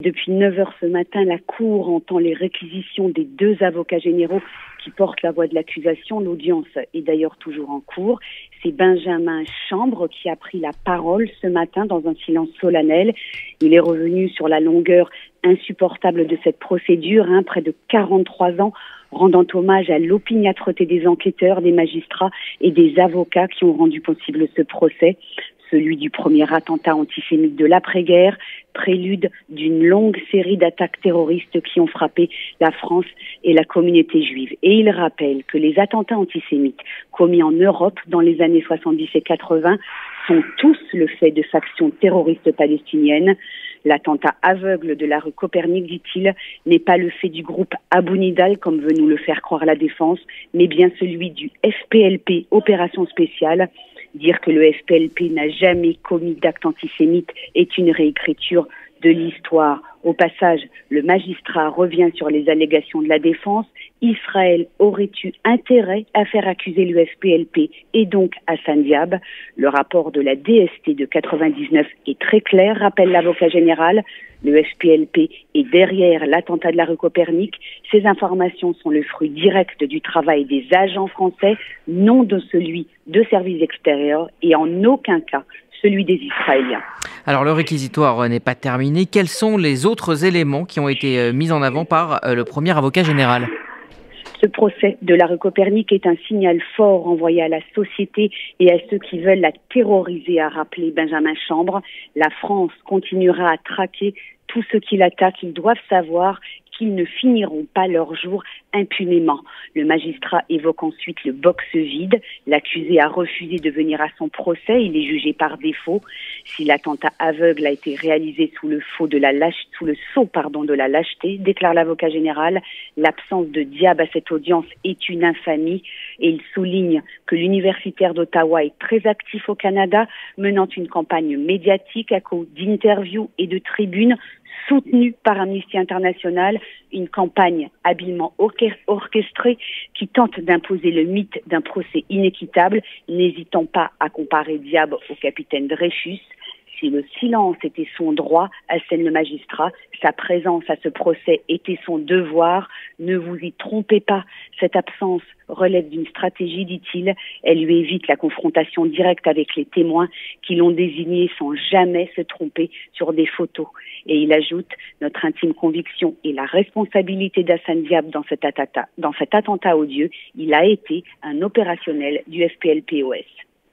Depuis 9 heures ce matin, la Cour entend les réquisitions des deux avocats généraux qui portent la voix de l'accusation. L'audience est d'ailleurs toujours en cours. C'est Benjamin Chambre qui a pris la parole ce matin dans un silence solennel. Il est revenu sur la longueur insupportable de cette procédure, près de 43 ans, rendant hommage à l'opiniâtreté des enquêteurs, des magistrats et des avocats qui ont rendu possible ce procès. Celui du premier attentat antisémite de l'après-guerre, prélude d'une longue série d'attaques terroristes qui ont frappé la France et la communauté juive. Et il rappelle que les attentats antisémites commis en Europe dans les années 70 et 80 sont tous le fait de factions terroristes palestiniennes. L'attentat aveugle de la rue Copernic, dit-il, n'est pas le fait du groupe Abu Nidal, comme veut nous le faire croire la défense, mais bien celui du FPLP, Opération Spéciale. Dire que le FPLP n'a jamais commis d'acte antisémite est une réécriture de l'histoire. Au passage, le magistrat revient sur les allégations de la défense. Israël aurait eu intérêt à faire accuser le FPLP et donc Hassan Diab. Le rapport de la DST de 99 est très clair, rappelle l'avocat général. Le FPLP est derrière l'attentat de la rue Copernic. Ces informations sont le fruit direct du travail des agents français, non de celui de services extérieurs et en aucun cas celui des Israéliens. Alors le réquisitoire n'est pas terminé. Quels sont les autres éléments qui ont été mis en avant par le premier avocat général ? Ce procès de la rue Copernic est un signal fort envoyé à la société et à ceux qui veulent la terroriser, a rappelé Benjamin Chambre. La France continuera à traquer tous ceux qui l'attaquent. Ils doivent savoir qu'ils ne finiront pas leur jour impunément. Le magistrat évoque ensuite le box vide. L'accusé a refusé de venir à son procès. Il est jugé par défaut. Si l'attentat aveugle a été réalisé sous le sceau de la lâcheté, déclare l'avocat général, l'absence de Diab à cette audience est une infamie. Et il souligne que l'universitaire d'Ottawa est très actif au Canada, menant une campagne médiatique à cause d'interviews et de tribunes soutenue par Amnesty International, une campagne habilement orchestrée qui tente d'imposer le mythe d'un procès inéquitable, n'hésitant pas à comparer Diab au capitaine Dreyfus. Si le silence était son droit, assène le magistrat, sa présence à ce procès était son devoir. Ne vous y trompez pas, cette absence relève d'une stratégie, dit-il. Elle lui évite la confrontation directe avec les témoins qui l'ont désigné sans jamais se tromper sur des photos. Et il ajoute, notre intime conviction et la responsabilité d'Hassan Diab dans cet attentat odieux, il a été un opérationnel du FPLP-OS.